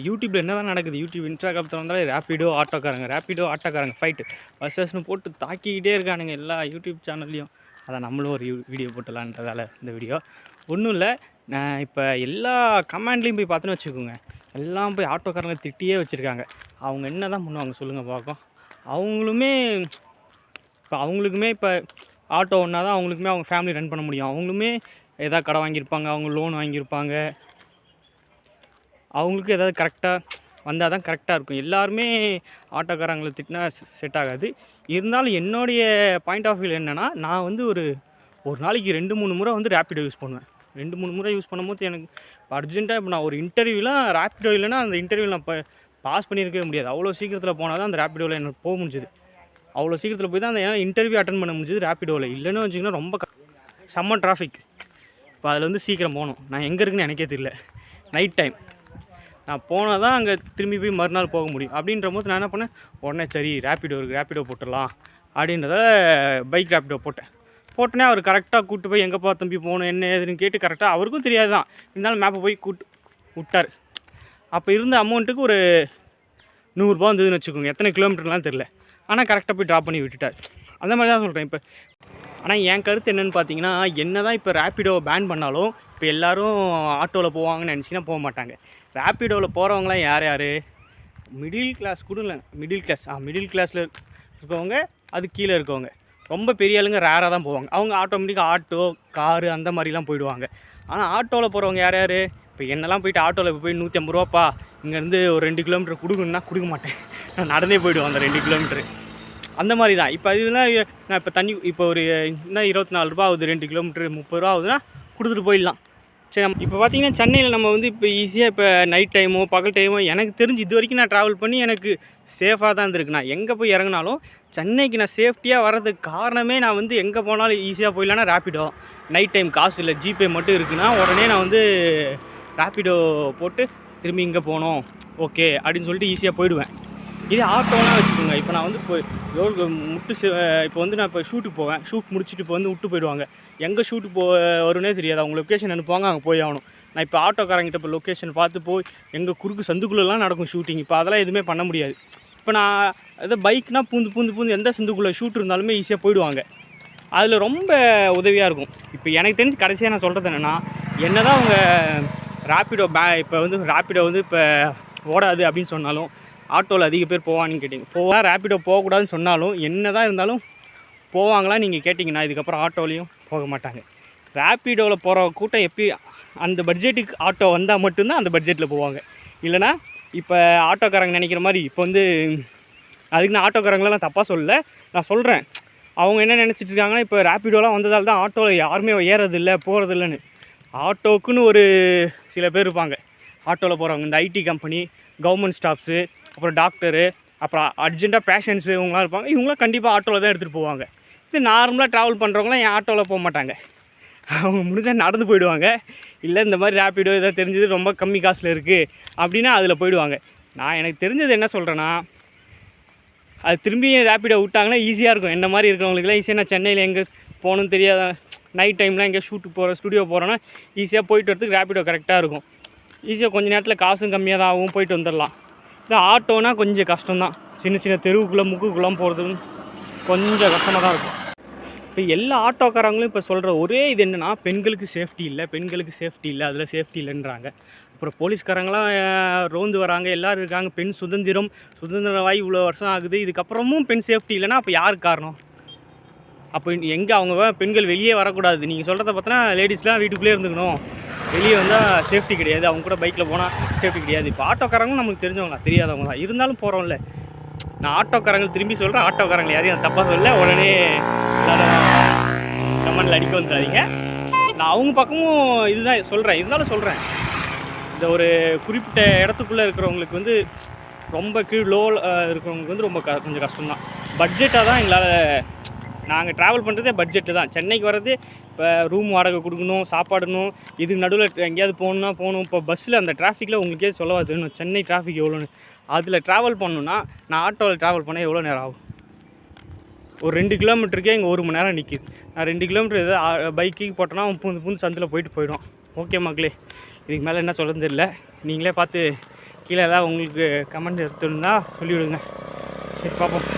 யூடியூப்ல என்னதான் நடக்குது? யூடியூப், இன்ஸ்டாகிராம் திறந்தாலே ரேப்பிடோ ஆட்டோக்காரங்க ஃபைட்டு வர்சஸ்னு போட்டு தாக்கிக்கிட்டே இருக்கானுங்க எல்லா யூடியூப் சேனல்லையும். அதான் நம்மளும் ஒரு வீடியோ போட்டுடலான்றதால இந்த வீடியோ. ஒன்றும் இல்லை, நான் இப்போ எல்லா கமெண்ட்லேயும் போய் பார்த்தோன்னு வச்சுக்கோங்க, எல்லாம் போய் ஆட்டோக்காரங்க திட்டியே வச்சுருக்காங்க. அவங்க என்ன தான் பண்ணுவாங்க சொல்லுங்கள் பார்ப்போம்? அவங்களுக்குமே இப்போ ஆட்டோ ஒன்றா தான் அவங்களுக்குமே அவங்க ஃபேமிலி ரன் பண்ண முடியும். அவங்களுமே எதாவது கடை வாங்கியிருப்பாங்க, அவங்க லோன் வாங்கியிருப்பாங்க. அவங்களுக்கு ஏதாவது கரெக்டாக வந்தால் தான் கரெக்டாக இருக்கும். எல்லாருமே ஆட்டோக்காரங்களை திட்டினா செட் ஆகாது. இருந்தாலும் என்னுடைய பாயிண்ட் ஆஃப் வியூ என்னென்னா, நான் வந்து ஒரு நாளைக்கு 2-3 முறை வந்து ரேப்பிடோ யூஸ் பண்ணுவேன். 2-3 முறை யூஸ் பண்ணும்போது எனக்கு இப்போ அர்ஜென்ட்டாக இப்போ நான் ஒரு இன்டர்வியூலாம் ரேப்பிடோ இல்லைன்னா அந்த இன்டர்வியூவில் நான் இப்போ பாஸ் பண்ணியிருக்கவே முடியாது. அவ்வளோ சீக்கிரத்தில் போனால் தான் அந்த ரேப்பிடோவில் எனக்கு போக முடிஞ்சுது. அவ்வளோ சீக்கிரத்தில் போய் தான் அந்த இன்டர்வியூ அட்டன் பண்ண முடிஞ்சுது ரேப்பிடோவில். இல்லைன்னு வச்சிங்கன்னா ரொம்ப செம்ம டிராஃபிக். இப்போ அதில் வந்து சீக்கிரம் போகணும். நான் எங்கே இருக்குன்னு எனக்கே தெரியல. நைட் டைம் நான் போனால் தான் அங்கே திரும்பி போய் மறுநாள் போக முடியும். அப்படின்ற போது நான் என்ன பண்ணேன், உடனே சரி ரேப்பிடோ போட்டுடலாம் அப்படின்றத பைக் ரேப்பிடோ போட்டோன்னே அவர் கரெக்டாக கூப்பிட்டு போய் எங்கேப்பா தம்பி போகணும் என்ன ஏதுன்னு கேட்டு கரெக்டாக அவருக்கும் தெரியாது தான், இருந்தாலும் மேப்பை போய் விட்டார். அப்போ இருந்த அமௌண்ட்டுக்கு ஒரு 100 ரூபா வந்ததுன்னு வச்சுக்கோங்க. எத்தனை கிலோமீட்டர்லாம் தெரில, ஆனால் கரெக்டாக போய் ட்ராப் பண்ணி விட்டுட்டார். அந்த மாதிரி தான் சொல்கிறேன் இப்போ. ஆனால் என் கருத்து என்னென்னு பார்த்தீங்கன்னா, என்ன தான் இப்போ ரேப்பிடோவை பேன் பண்ணாலும் இப்போ எல்லோரும் ஆட்டோவில் போவாங்கன்னு நினச்சிங்கன்னா போக மாட்டாங்க. ரேப்பிடோவில் போகிறவங்களாம் யார் மிடில் கிளாஸ் கூட இல்லை, மிடில் கிளாஸில் இருக்கவங்க, அது கீழே இருக்கவங்க. ரொம்ப பெரிய ஆளுங்க ரேராக தான் போவாங்க. அவங்க ஆட்டோமேட்டிக்காக ஆட்டோ, காரு அந்த மாதிரிலாம் போயிடுவாங்க. ஆனால் ஆட்டோவில் போகிறவங்க யார் இப்போ என்னெல்லாம் போயிட்டு ஆட்டோவில் இப்போ போய் 150 ரூபாப்பா இங்கேருந்து ஒரு 2 கிலோமீட்டர் கொடுக்கணுன்னா கொடுக்க மாட்டேன். நான் நடந்தே போய்டுவேன் அந்த 2 கிலோமீட்டரு. அந்த மாதிரி தான் இப்போ இதெல்லாம். நான் இப்போ தண்ணி இப்போ ஒரு இன்னும் 24 ரூபா ஆகுது, 2 கிலோமீட்டரு 30 ரூபா ஆகுதுன்னா கொடுத்துட்டு போயிடலாம். சரி, இப்போ பார்த்தீங்கன்னா சென்னையில் நம்ம வந்து இப்போ ஈஸியாக இப்போ நைட் டைமோ பகல் டைமோ எனக்கு தெரிஞ்சு இது வரைக்கும் நான் ட்ராவல் பண்ணி எனக்கு சேஃபாக தான் இருந்திருக்கு. நான் எங்கே போய் இறங்கினாலும் சென்னைக்கு நான் சேஃப்டியாக வர்றதுக்கு காரணமே நான் வந்து எங்கே போனாலும் ஈஸியாக போயிடலான்னா ரேப்பிடோ. நைட் டைம் காசு இல்லை, ஜிபே மட்டும் இருக்குன்னா உடனே நான் வந்து ரேப்பிடோ போட்டு திரும்பி இங்கே போனோம் ஓகே அப்படின்னு சொல்லிட்டு ஈஸியாக போயிடுவேன். இதே ஆட்டோலாம் வச்சுக்கோங்க, இப்போ நான் வந்து இப்போ வந்து நான் இப்போ ஷூட்டுக்கு போவேன், ஷூட் முடிச்சுட்டு இப்போ வந்து விட்டு போயிடுவாங்க. எங்கே ஷூட்டு வரும்னே தெரியாது, அவங்க லொக்கேஷன் அனுப்புவாங்க, அங்கே போய் ஆகணும். நான் இப்போ ஆட்டோக்காரங்கிட்ட இப்போ லொக்கேஷன் பார்த்து போய் எங்கள் குறுக்கு சந்துக்குள்ளெலாம் நடக்கும் ஷூட்டிங். இப்போ அதெல்லாம் எதுவுமே பண்ண முடியாது. இப்போ நான் எதாவது பைக்னால் பூந்து எந்த சந்துக்குள்ளே ஷூட் இருந்தாலுமே ஈஸியாக போயிடுவாங்க. அதில் ரொம்ப உதவியாக இருக்கும். இப்போ எனக்கு தெரிஞ்சு கடைசியாக நான் சொல்கிறது என்னென்னா, என்ன தான் அவங்க ரேப்பிடோ இப்போ வந்து ரேப்பிடோ வந்து இப்போ ஓடாது அப்படின்னு சொன்னாலும் ஆட்டோவில் அதிக பேர் போவான்னு கேட்டிங்க. ரேப்பிடோ போகக்கூடாதுன்னு சொன்னாலும் என்ன தான் இருந்தாலும் போவாங்களா நீங்கள் கேட்டிங்கன்னா இதுக்கப்புறம் ஆட்டோலையும் போக மாட்டாங்க. ரேப்பிடோவில் போகிற கூட்டம் அந்த பட்ஜெட்டுக்கு ஆட்டோ வந்தால் மட்டும்தான் அந்த பட்ஜெட்டில் போவாங்க. இல்லைனா இப்போ ஆட்டோக்காரங்க நினைக்கிற மாதிரி இப்போ வந்து அதுக்கு நான் ஆட்டோக்காரங்களெலாம் தப்பாக சொல்லலை, நான் சொல்கிறேன். அவங்க என்ன நினச்சிட்டு இருக்காங்கன்னா, இப்போ ரேப்பிடோலாம் வந்ததால் தான் ஆட்டோவில் யாருமே ஏறதில்லை போகிறதில்லைன்னு. ஆட்டோக்குன்னு ஒரு சில பேர் இருப்பாங்க ஆட்டோவில் போகிறவங்க. இந்த ஐடி கம்பெனி, கவர்மெண்ட் ஸ்டாஃப்ஸு, அப்புறம் டாக்டரு, அப்புறம் அர்ஜென்ட்டாக பேஷண்ட்ஸு இவங்களாம் இருப்பாங்க. இவங்களாம் கண்டிப்பாக ஆட்டோவில் தான் எடுத்துகிட்டு போவாங்க. இது நார்மலாக ட்ராவல் பண்ணுறவங்களாம் என் ஆட்டோவில் போக மாட்டாங்க. அவங்க முடிஞ்சால் நடந்து போயிடுவாங்க. இல்லை இந்த மாதிரி ரேப்பிடோ எதாவது தெரிஞ்சது ரொம்ப கம்மி காசில் இருக்குது அப்படின்னா அதில் போயிடுவாங்க. நான் எனக்கு தெரிஞ்சது என்ன சொல்கிறேன்னா, அது திரும்பி ரேப்பிடோ விட்டாங்கன்னா ஈஸியாக இருக்கும். என்ன மாதிரி இருக்கிறவங்களுக்குலாம் ஈஸியாக நான் சென்னையில் எங்கே போகணுன்னு தெரியாத நைட் டைம்லாம் எங்கே ஸ்டுடியோ போகிறோன்னா ஈஸியாக போயிட்டு வரதுக்கு ரேப்பிடோ கரெக்டாக இருக்கும். ஈஸியாக கொஞ்சம் நேரத்தில் காசும் கம்மியாக தான் ஆகும், போயிட்டு வந்துடலாம். இந்த ஆட்டோனா கொஞ்சம் கஷ்டம்தான். சின்ன தெருவுக்குள்ளே முக்குக்குள்ளே போகிறதுக்கு கொஞ்சம் கஷ்டமாக தான் இருக்கும். இப்போ எல்லா ஆட்டோக்காரங்களும் இப்போ சொல்கிற ஒரே இது என்னென்னா, பெண்களுக்கு சேஃப்டி இல்லை, அதில் சேஃப்டி இல்லைன்றாங்க. அப்புறம் போலீஸ்காரங்களாம் ரோந்து வராங்க, எல்லோரும் இருக்காங்க. பெண் சுதந்திரமாகி இவ்வளோ வருஷம் ஆகுது, இதுக்கப்புறமும் பெண் சேஃப்டி இல்லைன்னா அப்போ யாருக்கு காரணம்? அப்போ எங்கே அவங்க பெண்கள் வெளியே வரக்கூடாது? நீங்கள் சொல்கிறத பார்த்தோன்னா லேடிஸ்லாம் வீட்டுக்குள்ளே இருந்துக்கணும், வெளியே வந்தால் சேஃப்டி கிடையாது, அவங்க கூட பைக்கில் போனால் சேஃப்டி கிடையாது. இப்போ ஆட்டோக்காரங்களும் நமக்கு தெரிஞ்சவங்க தெரியாதவங்க தான், இருந்தாலும் போகிறோம்ல. நான் ஆட்டோக்காரங்க திரும்பி சொல்கிறேன், ஆட்டோக்காரங்க யாரையும் தப்பாக சொல்ல, உடனே எல்லோரும் கமெண்டில் அடிக்க வந்துடாதீங்க. நான் அவங்க பக்கமும் இதுதான் சொல்கிறேன், இருந்தாலும் சொல்கிறேன். இந்த ஒரு குறிப்பிட்ட இடத்துக்குள்ளே இருக்கிறவங்களுக்கு வந்து ரொம்ப லோ இருக்கிறவங்களுக்கு வந்து ரொம்ப கொஞ்சம் கஷ்டம்தான். பட்ஜெட்டாக தான் எங்களால் நாங்கள் ட்ராவல் பண்ணுறதே பட்ஜெட்டு தான். சென்னைக்கு வர்றது இப்போ ரூம் வாடகை கொடுக்கணும், சாப்பாடணும், இதுக்கு நடுவில் எங்கேயாவது போகணும். இப்போ பஸ்ஸில் அந்த டிராஃபிக்கில் உங்களுக்கே சொல்லவா தெரியும் சென்னை டிராஃபிக் எவ்வளோன்னு. அதில் ட்ராவல் பண்ணணுன்னா நான் ஆட்டோவில் ட்ராவல் பண்ண எவ்வளோ நேரம் ஆகும்? ஒரு 2 கிலோமீட்டருக்கே இங்கே 1 மணி நேரம் நிற்கிது. நான் 2 கிலோமீட்டர் எதாவது பைக்கு போட்டோன்னா பூந்து சந்தில் போயிடும். ஓகே மக்களே, இதுக்கு மேலே என்ன சொல்கிறது தெரியல, நீங்களே பார்த்து கீழே ஏதாவது உங்களுக்கு கமெண்ட் எடுத்துருந்தா சொல்லிவிடுங்க. சரி பார்ப்போம்.